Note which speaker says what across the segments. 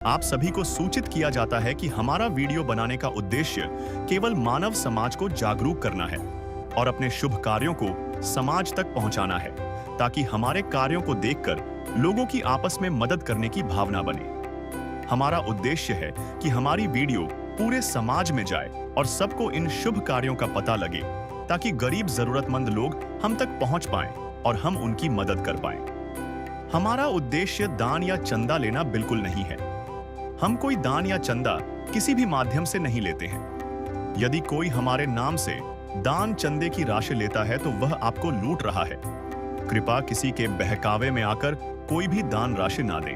Speaker 1: आप सभी को सूचित किया जाता है कि हमारा वीडियो बनाने का उद्देश्य केवल मानव समाज को जागरूक करना है और अपने शुभ कार्यों को समाज तक पहुंचाना है, ताकि हमारे कार्यों को देखकर लोगों की आपस में मदद करने की भावना बने। हमारा उद्देश्य है कि हमारी वीडियो पूरे समाज में जाए और सबको इन शुभ कार्यों का पता लगे, ताकि गरीब जरूरतमंद लोग हम तक पहुंच पाएं और हम उनकी मदद कर पाएं। हमारा उद्देश्य दान या चंदा लेना बिल्कुल नहीं है। हम कोई दान या चंदा किसी भी माध्यम से नहीं लेते हैं। यदि कोई हमारे नाम से दान चंदे की राशि लेता है तो वह आपको लूट रहा है। कृपया किसी के बहकावे में आकर कोई भी दान राशि ना दें।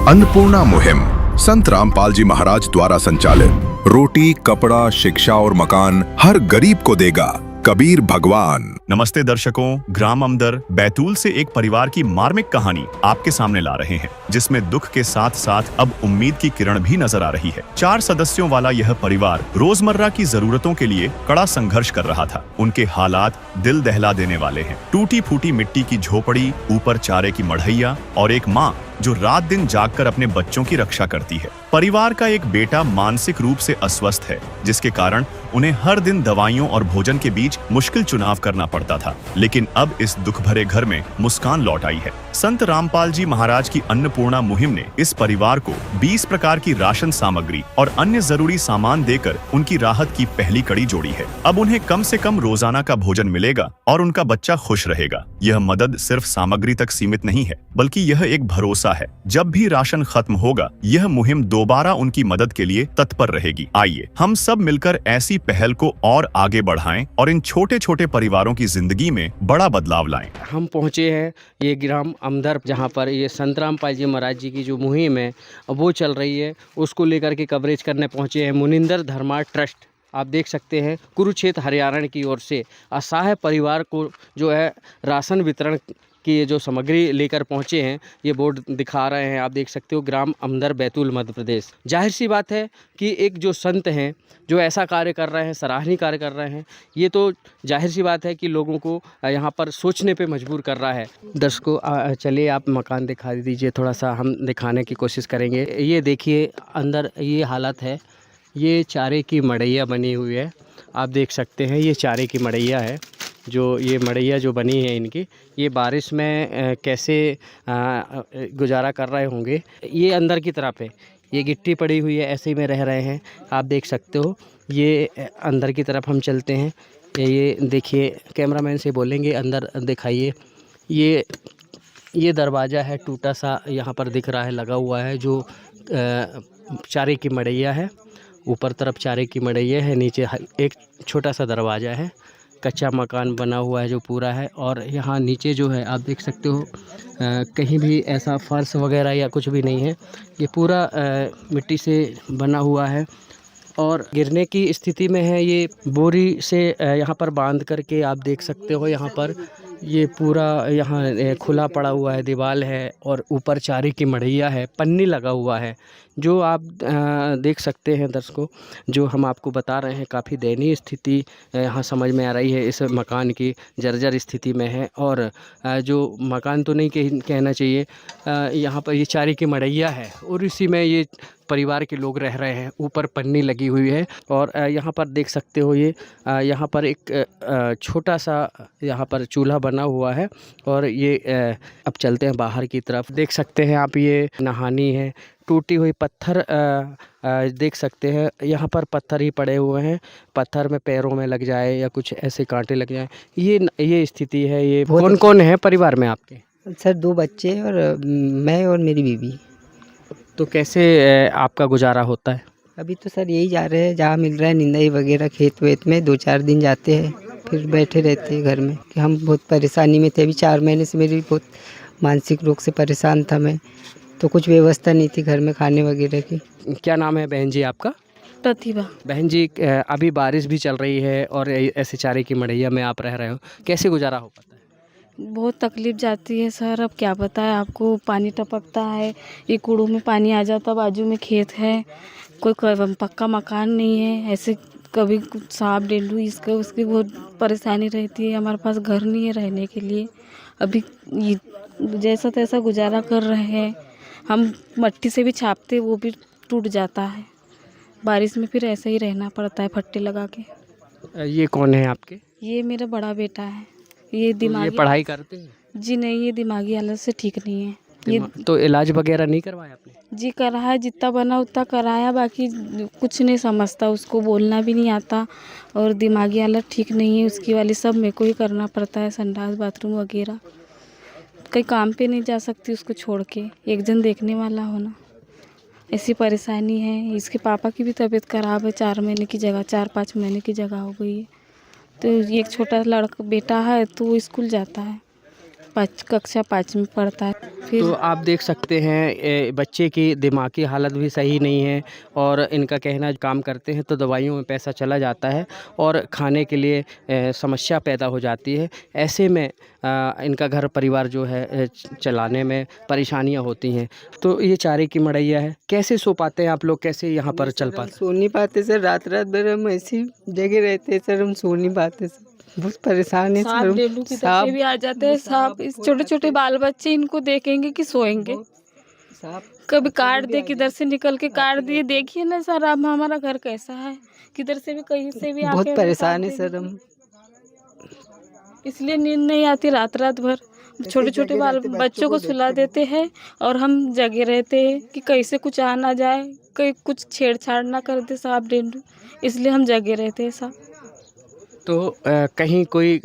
Speaker 2: अन्नपूर्णा मुहिम संत रामपाल जी महाराज द्वारा संचालित। रोटी, कपड़ा, शिक्षा और मकान हर गरीब को देगा कबीर भगवान।
Speaker 1: नमस्ते दर्शकों, ग्राम अमदर बैतूल से एक परिवार की मार्मिक कहानी आपके सामने ला रहे हैं, जिसमें दुख के साथ साथ अब उम्मीद की किरण भी नजर आ रही है। 4 सदस्यों वाला यह परिवार रोजमर्रा की जरूरतों के लिए कड़ा संघर्ष कर रहा था। उनके हालात दिल दहला देने वाले हैं। टूटी फूटी मिट्टी की झोपड़ी, ऊपर चारे की मढ़ैया और एक माँ जो रात दिन जागकर अपने बच्चों की रक्षा करती है। परिवार का एक बेटा मानसिक रूप से अस्वस्थ है, जिसके कारण उन्हें हर दिन दवाइयों और भोजन के बीच मुश्किल चुनाव करना पड़ता था। लेकिन अब इस दुख भरे घर में मुस्कान लौट आई है। संत रामपाल जी महाराज की अन्नपूर्णा मुहिम ने इस परिवार को 20 प्रकार की राशन सामग्री और अन्य जरूरी सामान देकर उनकी राहत की पहली कड़ी जोड़ी है। अब उन्हें कम से कम रोजाना का भोजन मिलेगा और उनका बच्चा खुश रहेगा। यह मदद सिर्फ सामग्री तक सीमित नहीं है, बल्कि यह एक भरोसा है। जब भी राशन खत्म होगा, यह मुहिम दोबारा उनकी मदद के लिए तत्पर रहेगी। आइए हम सब मिलकर ऐसी पहल को और आगे बढ़ाएं और इन छोटे छोटे परिवारों की जिंदगी में बड़ा बदलाव लाएं।
Speaker 3: हम पहुंचे हैं ये ग्राम अमदर, जहां पर ये संत रामपाल जी महाराज जी की जो मुहिम है वो चल रही है, उसको लेकर के कवरेज करने पहुंचे हैं। मुनिंदर धर्मा ट्रस्ट, आप देख सकते हैं, कुरुक्षेत्र हरियाणा की ओर से असहाय परिवार को जो है राशन वितरण की ये जो सामग्री लेकर पहुंचे हैं, ये बोर्ड दिखा रहे हैं, आप देख सकते हो, ग्राम अमदर बैतूल मध्य प्रदेश। जाहिर सी बात है कि एक जो संत हैं जो ऐसा कार्य कर रहे हैं, सराहनीय कार्य कर रहे हैं, ये तो जाहिर सी बात है कि लोगों को यहाँ पर सोचने पे मजबूर कर रहा है। दर्शकों, चलिए आप मकान दिखा दीजिए, थोड़ा सा हम दिखाने की कोशिश करेंगे। ये देखिए अंदर ये हालत है, ये चारे की मड़ैया बनी हुई है, आप देख सकते हैं, ये चारे की मड़ैया है। जो ये मड़ैया जो बनी है इनकी, ये बारिश में कैसे गुजारा कर रहे होंगे। ये अंदर की तरफ है, ये गिट्टी पड़ी हुई है, ऐसे ही में रह रहे हैं, आप देख सकते हो। ये अंदर की तरफ हम चलते हैं, ये देखिए, कैमरामैन से बोलेंगे अंदर दिखाइए। ये दरवाज़ा है, टूटा सा यहाँ पर दिख रहा है, लगा हुआ है, जो चारे की मड़ैया है। ऊपर तरफ चारे की मड़ैया है, नीचे एक छोटा सा दरवाज़ा है। कच्चा मकान बना हुआ है जो पूरा है, और यहाँ नीचे जो है आप देख सकते हो, कहीं भी ऐसा फर्श वगैरह या कुछ भी नहीं है, ये पूरा मिट्टी से बना हुआ है और गिरने की स्थिति में है। ये बोरी से यहाँ पर बांध करके आप देख सकते हो, यहाँ पर ये पूरा यहाँ खुला पड़ा हुआ है, दीवार है और ऊपर चारे की मड़ैया है, पन्नी लगा हुआ है, जो आप देख सकते हैं दर्शकों। जो हम आपको बता रहे हैं, काफ़ी दयनीय स्थिति यहाँ समझ में आ रही है, इस मकान की जर्जर स्थिति में है। और जो मकान तो नहीं कहना चाहिए, यहाँ पर ये चारे की मड़ैया है और इसी में ये परिवार के लोग रह रहे हैं। ऊपर पन्नी लगी हुई है और यहाँ पर देख सकते हो, ये यहाँ पर एक छोटा सा यहाँ पर चूल्हा बना हुआ है। और ये अब चलते हैं बाहर की तरफ। देख सकते हैं आप, ये नहानी है, टूटी हुई पत्थर देख सकते हैं, यहाँ पर पत्थर ही पड़े हुए हैं, पत्थर में पैरों में लग जाए या कुछ ऐसे कांटे लग जाए, ये स्थिति है। ये कौन कौन है परिवार में आपके?
Speaker 4: सर 2 बच्चे और मैं और मेरी बीवी।
Speaker 3: तो कैसे आपका गुजारा होता है?
Speaker 4: अभी तो सर यही जा रहे हैं, जहाँ मिल रहा है निंदाई वगैरह, खेत वेत में 2-4 दिन जाते हैं, फिर बैठे रहते हैं घर में। कि हम बहुत परेशानी में थे, अभी 4 महीने से मेरी बहुत मानसिक रोग से परेशान था मैं, तो कुछ व्यवस्था नहीं थी घर में खाने वगैरह की।
Speaker 3: क्या नाम है बहन जी आपका?
Speaker 5: प्रतिभा।
Speaker 3: बहन जी, अभी बारिश भी चल रही है और ऐसे चारे की मड़ैया में आप रह रहे हो, कैसे गुजारा हो पाता है?
Speaker 5: बहुत तकलीफ जाती है सर, अब क्या बताएं आपको। पानी टपकता है, ये कूड़ों में पानी आ जाता, बाजू में खेत है, कोई पक्का मकान नहीं है, ऐसे कभी कुछ सांप डेंगू इसका उसकी बहुत परेशानी रहती है। हमारे पास घर नहीं है रहने के लिए। अभी ये जैसा तैसा गुजारा कर रहे हैं। हम मट्टी से भी छापते वो भी टूट जाता है। बारिश में फिर ऐसे ही रहना पड़ता है फट्टे लगा के।
Speaker 3: ये कौन है आपके?
Speaker 5: ये मेरा बड़ा बेटा है। ये
Speaker 3: तो
Speaker 5: दिमागी
Speaker 3: ये पढ़ाई करते हैं?
Speaker 5: जी नहीं, ये दिमागी हालत से ठीक नहीं है। ये
Speaker 3: तो इलाज वगैरह नहीं करवाया आपने?
Speaker 5: जी कराया, जितना बना उतना कराया, बाकी कुछ नहीं समझता, उसको बोलना भी नहीं आता और दिमागी हालत ठीक नहीं है उसकी वाली। सब मेरे को ही करना पड़ता है, संडास बाथरूम वगैरह। कहीं काम पे नहीं जा सकती उसको छोड़ के, एक जन देखने वाला होना, ऐसी परेशानी है। इसके पापा की भी तबीयत खराब है, 4 महीने की जगह 4-5 महीने की जगह हो गई है। तो ये एक छोटा लड़का बेटा है तो वो स्कूल जाता है, कक्षा 5 में पढ़ता है। फिर
Speaker 3: तो आप देख सकते हैं बच्चे की दिमागी हालत भी सही नहीं है और इनका कहना काम करते हैं तो दवाइयों में पैसा चला जाता है और खाने के लिए समस्या पैदा हो जाती है। ऐसे में इनका घर परिवार जो है चलाने में परेशानियां होती हैं। तो ये चारे की मड़ैया है, कैसे सो पाते हैं आप लोग, कैसे यहाँ पर चल पाते?
Speaker 4: सो नहीं पाते सर, रात रात भर हम ऐसी जगह रहते हैं सर, हम सो नहीं पाते सर, बहुत परेशान है
Speaker 5: सांप
Speaker 4: सर।
Speaker 5: डेंगू की तरह से भी आ जाते हैं सांप। इस छोटे छोटे बाल बच्चे इनको देखेंगे कि सोएंगे। कभी काट दे, किधर से निकल के काट दिए। देखिए ना सर, अब हमारा घर कैसा है, किधर से भी कहीं से भी आके
Speaker 4: बहुत
Speaker 5: हमें
Speaker 4: परेशान है
Speaker 5: काट
Speaker 4: सर
Speaker 5: देंगे।
Speaker 4: हम।
Speaker 5: इसलिए नींद नहीं आती रात रात भर। छोटे छोटे बाल बच्चों को सुला देते हैं और हम जगे रहते हैं कि कैसे कुछ आ ना जाए, कहीं कुछ छेड़छाड़ ना कर दे सांप डेंगू, इसलिए हम जगे रहते हैं सब।
Speaker 3: तो कहीं कोई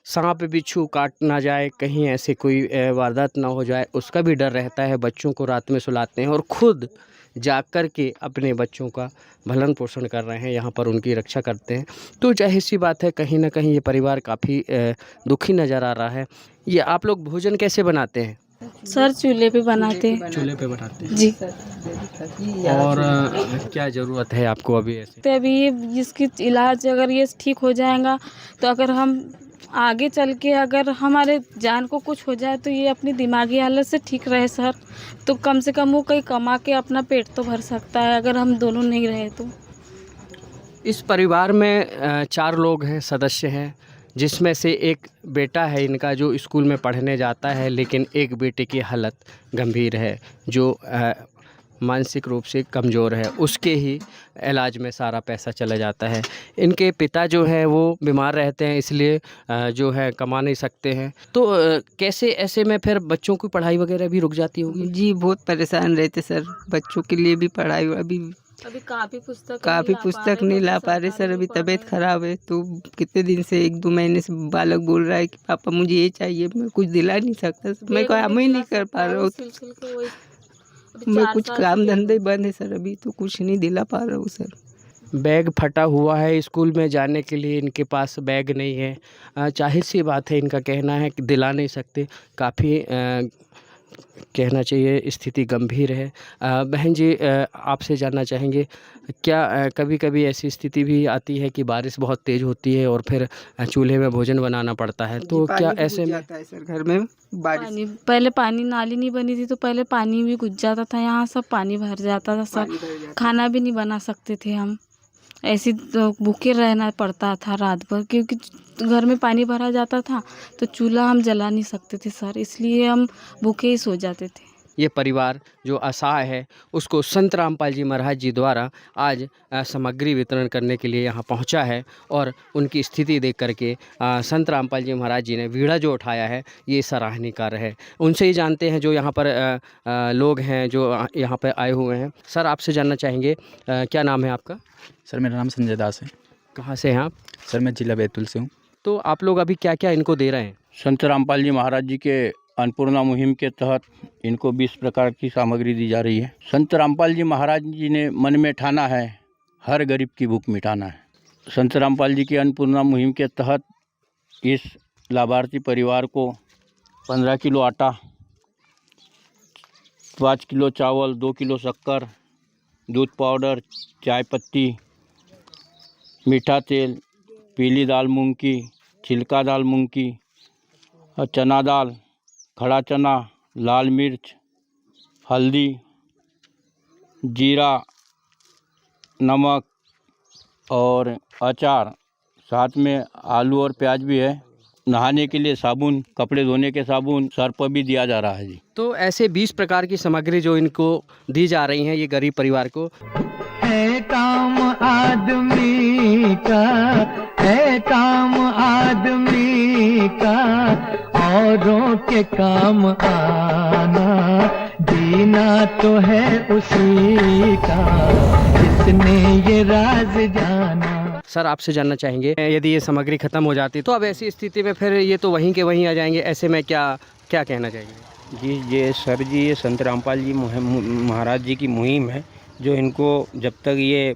Speaker 3: सांप बिच्छू काट ना जाए, कहीं ऐसे कोई वारदात ना हो जाए, उसका भी डर रहता है। बच्चों को रात में सुलाते हैं और खुद जाग कर के अपने बच्चों का भरण पोषण कर रहे हैं, यहाँ पर उनकी रक्षा करते हैं। तो जाहिर सी बात है, कहीं ना कहीं ये परिवार काफ़ी दुखी नज़र आ रहा है। ये आप लोग भोजन कैसे बनाते हैं?
Speaker 5: सर चूल्हे पे बनाते हैं।
Speaker 3: चूल्हे पे बनाते हैं।
Speaker 5: जी।
Speaker 3: और क्या ज़रूरत है आपको अभी ऐसे?
Speaker 5: तो अभी ये इसकी इलाज अगर ये ठीक हो जाएगा तो अगर हम आगे चल के अगर हमारे जान को कुछ हो जाए तो ये अपनी दिमागी हालत से ठीक रहे सर, तो कम से कम वो कहीं कमा के अपना पेट तो भर सकता है, अगर हम दोनों नहीं रहे तो।
Speaker 3: इस परिवार में 4 लोग हैं, सदस्य हैं, जिसमें से एक बेटा है इनका जो स्कूल में पढ़ने जाता है, लेकिन एक बेटे की हालत गंभीर है जो मानसिक रूप से कमज़ोर है, उसके ही इलाज में सारा पैसा चला जाता है। इनके पिता जो है वो बीमार रहते हैं, इसलिए जो है कमा नहीं सकते हैं। तो कैसे ऐसे में फिर बच्चों की पढ़ाई वगैरह भी रुक जाती होगी?
Speaker 4: जी बहुत परेशान रहते सर, बच्चों के लिए भी पढ़ाई अभी काफ़ी पुस्तक नहीं ला पा रहे सर। अभी तबीयत खराब है तो कितने दिन से 1-2 महीने से बालक बोल रहा है कि पापा मुझे ये चाहिए, मैं कुछ दिला नहीं सकता सर। मैं काम ही नहीं कर पा रहा हूँ, मैं कुछ काम धंधे बंद है सर, अभी तो कुछ नहीं दिला पा रहा हूँ सर।
Speaker 3: बैग फटा हुआ है, स्कूल में जाने के लिए इनके पास बैग नहीं है। जाहिर सी बात है, इनका कहना है कि दिला नहीं सकते, काफ़ी कहना चाहिए स्थिति गंभीर है। बहन जी, आपसे जानना चाहेंगे, क्या कभी कभी ऐसी स्थिति भी आती है कि बारिश बहुत तेज़ होती है और फिर चूल्हे में भोजन बनाना पड़ता है, तो क्या ऐसे में
Speaker 4: जाता है सर घर में बारिश?
Speaker 5: पहले पानी नाली नहीं बनी थी तो पहले पानी भी घुस जाता था, यहाँ सब पानी भर जाता था सर, खाना भी नहीं बना सकते थे हम, ऐसे तो भूखे रहना पड़ता था रात भर, क्योंकि घर में पानी भरा जाता था तो चूल्हा हम जला नहीं सकते थे सर, इसलिए हम भूखे ही सो जाते थे।
Speaker 3: ये परिवार जो असहाय है उसको संत रामपाल जी महाराज जी द्वारा आज सामग्री वितरण करने के लिए यहाँ पहुँचा है और उनकी स्थिति देख करके संत रामपाल जी महाराज जी ने बीड़ा जो उठाया है, ये सराहनीय कार्य है। उनसे ही जानते हैं जो यहाँ पर लोग हैं जो यहाँ पर आए हुए हैं। सर, आपसे जानना चाहेंगे, क्या नाम है आपका?
Speaker 6: सर मेरा नाम संजय दास है।
Speaker 3: कहाँ से हैं आप?
Speaker 6: सर मैं जिला बैतूल से हूँ।
Speaker 3: तो आप लोग अभी क्या क्या इनको दे रहे हैं?
Speaker 6: संत रामपाल जी महाराज जी के अन्नपूर्णा मुहिम के तहत इनको 20 प्रकार की सामग्री दी जा रही है। संत रामपाल जी महाराज जी ने मन में ठाना है हर गरीब की भूख मिटाना है। संत रामपाल जी की अन्नपूर्णा मुहिम के तहत इस लाभार्थी परिवार को 15 किलो आटा, 5 किलो चावल, 2 किलो शक्कर, दूध पाउडर, चाय पत्ती, मीठा तेल, पीली दाल मूंग की, छिलका दाल मूंग की और चना दाल, खड़ा चना, लाल मिर्च, हल्दी, जीरा, नमक और अचार, साथ में आलू और प्याज भी है। नहाने के लिए साबुन, कपड़े धोने के साबुन, सर्फ भी दिया जा रहा है जी।
Speaker 3: तो ऐसे 20 प्रकार की सामग्री जो इनको दी जा रही हैं ये गरीब परिवार को।
Speaker 7: है काम आदमी का, है काम आदमी का, औरों के काम आना, जीना तो है उसी का, जिसने ये राज जाना।
Speaker 3: सर आपसे जानना चाहेंगे यदि ये सामग्री खत्म हो जाती तो अब ऐसी स्थिति में फिर ये तो वहीं के वहीं आ जाएंगे, ऐसे में क्या क्या कहना चाहेंगे?
Speaker 8: जी ये सर जी, ये संत रामपाल जी महाराज जी की मुहिम है जो इनको जब तक ये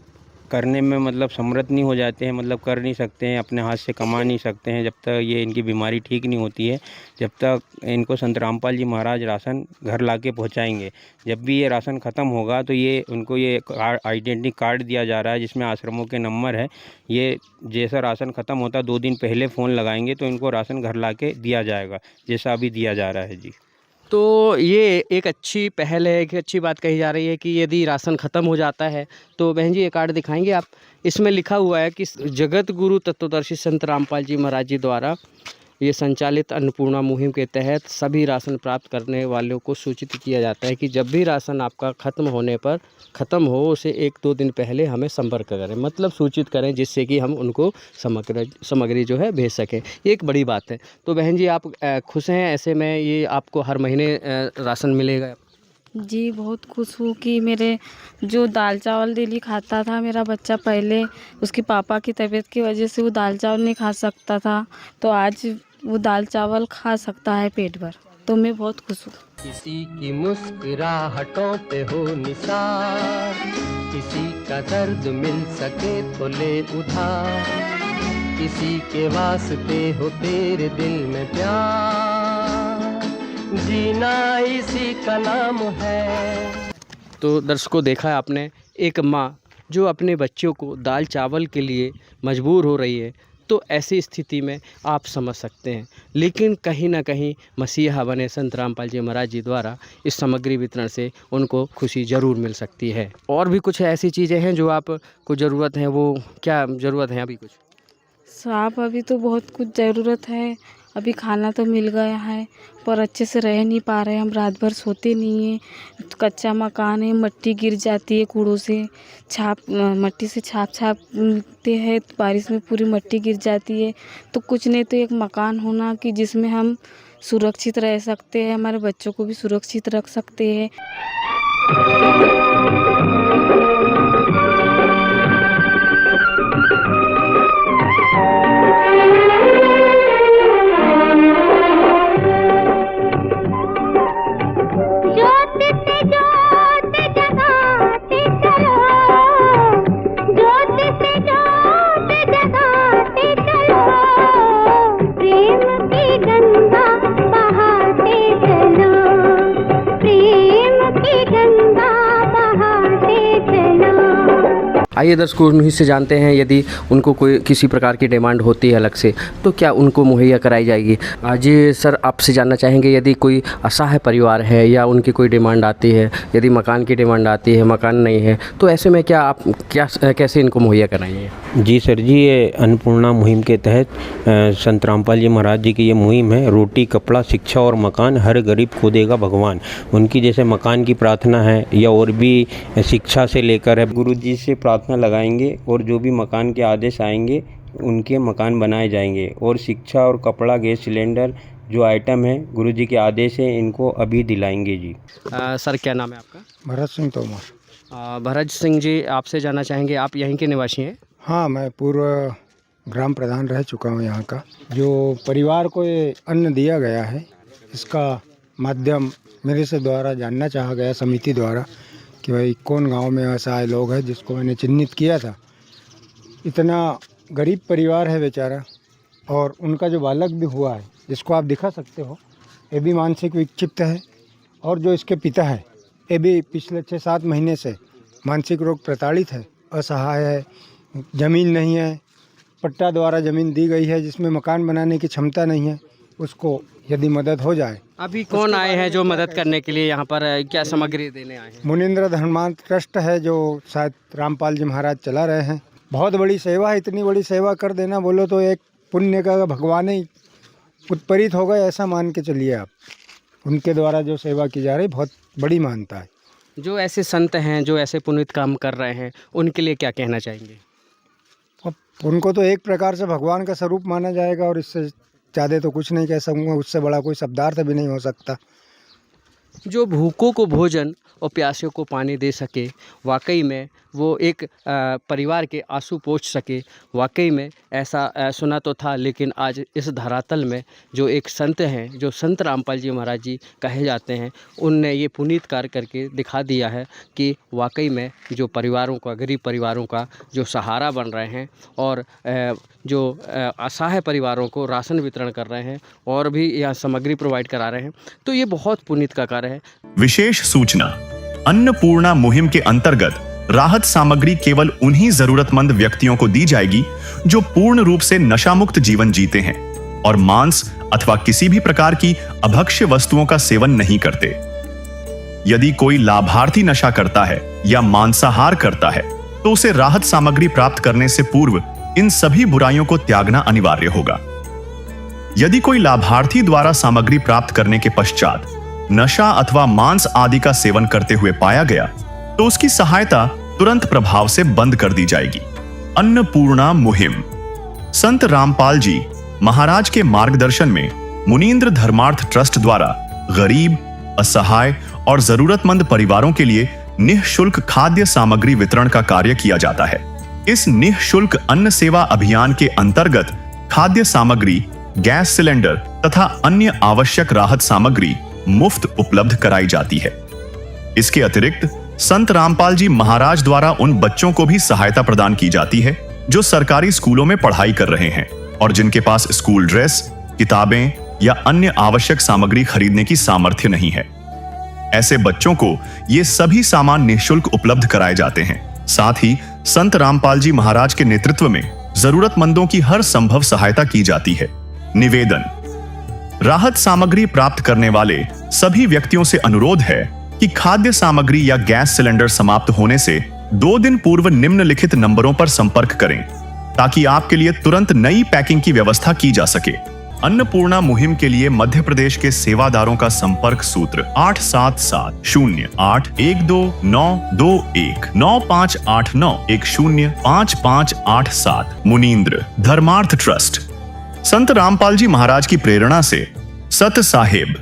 Speaker 8: करने में मतलब समर्थ नहीं हो जाते हैं, मतलब कर नहीं सकते हैं, अपने हाथ से कमा नहीं सकते हैं, जब तक ये इनकी बीमारी ठीक नहीं होती है, जब तक इनको संत रामपाल जी महाराज राशन घर लाके पहुंचाएंगे। जब भी ये राशन ख़त्म होगा तो ये उनको ये आइडेंटिटी कार्ड दिया जा रहा है जिसमें आश्रमों के नंबर है। ये जैसा राशन ख़त्म होता 2 दिन पहले फ़ोन लगाएंगे तो इनको राशन घर ला के दिया जाएगा, जैसा अभी दिया जा रहा है जी।
Speaker 3: तो ये एक अच्छी पहल है, एक अच्छी बात कही जा रही है कि यदि राशन ख़त्म हो जाता है तो बहन जी ये कार्ड दिखाएंगे आप। इसमें लिखा हुआ है कि जगत गुरु तत्वदर्शी संत रामपाल जी महाराज जी द्वारा ये संचालित अन्नपूर्णा मुहिम के तहत सभी राशन प्राप्त करने वालों को सूचित किया जाता है कि जब भी राशन आपका ख़त्म हो उसे 1-2 दिन पहले हमें संपर्क करें, मतलब सूचित करें, जिससे कि हम उनको सामग्री जो है भेज सकें। ये एक बड़ी बात है। तो बहन जी आप खुश हैं ऐसे में, ये आपको हर महीने राशन मिलेगा?
Speaker 5: जी बहुत खुश हूँ कि मेरे जो दाल चावल डेली खाता था मेरा बच्चा, पहले उसके पापा की तबीयत की वजह से वो दाल चावल नहीं खा सकता था, तो आज वो दाल चावल खा सकता है पेट भर, तो मैं बहुत खुश हूँ।
Speaker 7: किसी की मुस्कुराहटों पे हो निसार, किसी का दर्द मिल सके तो ले उधार, किसी के वास्ते हो तेरे दिल में प्यार, जीना इसी का नाम है।
Speaker 3: तो दर्शकों देखा है आपने, एक माँ जो अपने बच्चों को दाल चावल के लिए मजबूर हो रही है, तो ऐसी स्थिति में आप समझ सकते हैं। लेकिन कहीं ना कहीं मसीहा बने संत रामपाल जी महाराज जी द्वारा इस सामग्री वितरण से उनको खुशी ज़रूर मिल सकती है। और भी कुछ ऐसी चीज़ें हैं जो आपको ज़रूरत है, वो क्या ज़रूरत है अभी कुछ?
Speaker 5: साहब अभी तो बहुत कुछ ज़रूरत है। अभी खाना तो मिल गया है पर अच्छे से रह नहीं पा रहे, हम रात भर सोते नहीं हैं, कच्चा मकान है, मट्टी गिर जाती है कूड़ों से, मट्टी से छापते हैं, बारिश में पूरी मट्टी गिर जाती है। तो कुछ नहीं तो एक मकान होना कि जिसमें हम सुरक्षित रह सकते हैं, हमारे बच्चों को भी सुरक्षित रख सकते हैं।
Speaker 3: आइए दर्शकों उन्हीं से जानते हैं यदि उनको कोई किसी प्रकार की डिमांड होती है अलग से तो क्या उनको मुहैया कराई जाएगी। जी सर आपसे जानना चाहेंगे, यदि कोई असहाय परिवार है या उनकी कोई डिमांड आती है, यदि मकान की डिमांड आती है, मकान नहीं है, तो ऐसे में क्या आप कैसे इनको मुहैया कराएंगे?
Speaker 8: जी सर जी, ये अन्नपूर्णा मुहिम के तहत संत रामपाल जी महाराज जी की ये मुहिम है। रोटी, कपड़ा, शिक्षा और मकान हर गरीब को देगा भगवान। उनकी जैसे मकान की प्रार्थना है या और भी शिक्षा से लेकर है, गुरु जी से प्रार्थना लगाएंगे और जो भी मकान के आदेश आएंगे उनके मकान बनाए जाएंगे। और शिक्षा और कपड़ा, गैस सिलेंडर जो आइटम है गुरु जी के आदेश है, इनको अभी दिलाएंगे जी।
Speaker 3: सर क्या नाम है आपका?
Speaker 9: भरत सिंह तोमर।
Speaker 3: भरत सिंह जी आपसे जानना चाहेंगे, आप यहीं के निवासी हैं?
Speaker 9: हाँ, मैं पूर्व ग्राम प्रधान रह चुका हूँ यहाँ का। जो परिवार को ये अन्न दिया गया है, इसका माध्यम मेरे से द्वारा जानना चाहा गया समिति द्वारा कि भाई कौन गांव में असहाय लोग हैं, जिसको मैंने चिन्हित किया था। इतना गरीब परिवार है बेचारा, और उनका जो बालक भी हुआ है जिसको आप दिखा सकते हो, ये भी मानसिक विक्षिप्त है। और जो इसके पिता है ये भी पिछले 6-7 महीने से मानसिक रोग प्रताड़ित है, असहाय है, ज़मीन नहीं है, पट्टा द्वारा ज़मीन दी गई है जिसमें मकान बनाने की क्षमता नहीं है। उसको यदि मदद हो जाए।
Speaker 3: अभी कौन आए हैं जो मदद करने के लिए यहाँ पर, क्या सामग्री देने आए हैं?
Speaker 9: मुनिंद्र धर्मार्थ ट्रस्ट है जो शायद रामपाल जी महाराज चला रहे हैं, बहुत बड़ी सेवा है। इतनी बड़ी सेवा कर देना बोलो तो एक पुण्य का भगवान ही उत्प्रेरित हो गए, ऐसा मान के चलिए आप। उनके द्वारा जो सेवा की जा रही बहुत बड़ी मानता है।
Speaker 3: जो ऐसे संत हैं, जो ऐसे पुनीत काम कर रहे हैं, उनके लिए क्या कहना चाहेंगे?
Speaker 9: अब उनको तो एक प्रकार से भगवान का स्वरूप माना जाएगा और इससे ज़्यादा तो कुछ नहीं कह सकूँगा, उससे बड़ा कोई शब्दार्थ भी नहीं हो सकता।
Speaker 3: जो भूखों को भोजन और प्यासों को पानी दे सके, वाकई में वो एक परिवार के आंसू पोंछ सके, वाकई में ऐसा सुना तो था, लेकिन आज इस धरातल में जो एक संत हैं, जो संत रामपाल जी महाराज जी कहे जाते हैं, उनने ये पुनीत कार्य करके दिखा दिया है कि वाकई में जो परिवारों का, गरीब परिवारों का जो सहारा बन रहे हैं और जो असहाय परिवारों को राशन वितरण कर रहे हैं और भी यहाँ सामग्री प्रोवाइड करा रहे हैं, तो ये बहुत पुनीत का कार्य है।
Speaker 1: विशेष सूचना, अन्नपूर्णा मुहिम के अंतर्गत राहत सामग्री केवल उन्हीं जरूरतमंद व्यक्तियों को दी जाएगी जो पूर्ण रूप से नशामुक्त जीवन जीते हैं और मांस अथवा किसी भी प्रकार की अभक्ष्य वस्तुओं का सेवन नहीं करते। यदि कोई लाभार्थी नशा करता है या मांसाहार करता है तो उसे राहत सामग्री प्राप्त करने से पूर्व इन सभी बुराइयों को त्यागना अनिवार्य होगा। यदि कोई लाभार्थी द्वारा सामग्री प्राप्त करने के पश्चात नशा अथवा मांस आदि का सेवन करते हुए पाया गया तो उसकी सहायता तुरंत प्रभाव से बंद कर दी जाएगी। अन्नपूर्णा मुहिम संत रामपाल जी महाराज के मार्गदर्शन में मुनींद्र धर्मार्थ ट्रस्ट द्वारा गरीब, असहाय और जरूरतमंद परिवारों के लिए निःशुल्क खाद्य सामग्री वितरण का कार्य किया जाता है। इस निःशुल्क अन्न सेवा अभियान के अंतर्गत खाद्य सामग्री, गैस सिलेंडर तथा अन्य आवश्यक राहत सामग्री मुफ्त उपलब्ध कराई जाती है। इसके अतिरिक्त संत रामपाल जी महाराज द्वारा उन बच्चों को भी सहायता प्रदान की जाती है जो सरकारी स्कूलों में पढ़ाई कर रहे हैं और जिनके पास स्कूल ड्रेस, किताबें या अन्य आवश्यक सामग्री खरीदने की सामर्थ्य नहीं है। ऐसे बच्चों को ये सभी सामान निःशुल्क उपलब्ध कराए जाते हैं। साथ ही संत रामपाल जी महाराज के नेतृत्व में जरूरतमंदों की हर संभव सहायता की जाती है। निवेदन, राहत सामग्री प्राप्त करने वाले सभी व्यक्तियों से अनुरोध है कि खाद्य सामग्री या गैस सिलेंडर समाप्त होने से 2 दिन पूर्व निम्नलिखित नंबरों पर संपर्क करें ताकि आपके लिए तुरंत नई पैकिंग की व्यवस्था की जा सके। अन्नपूर्णा मुहिम के लिए मध्य प्रदेश के सेवादारों का संपर्क सूत्र 8770819589105587 मुनींद्र धर्मार्थ ट्रस्ट। संत रामपाल जी महाराज की प्रेरणा से सत साहेब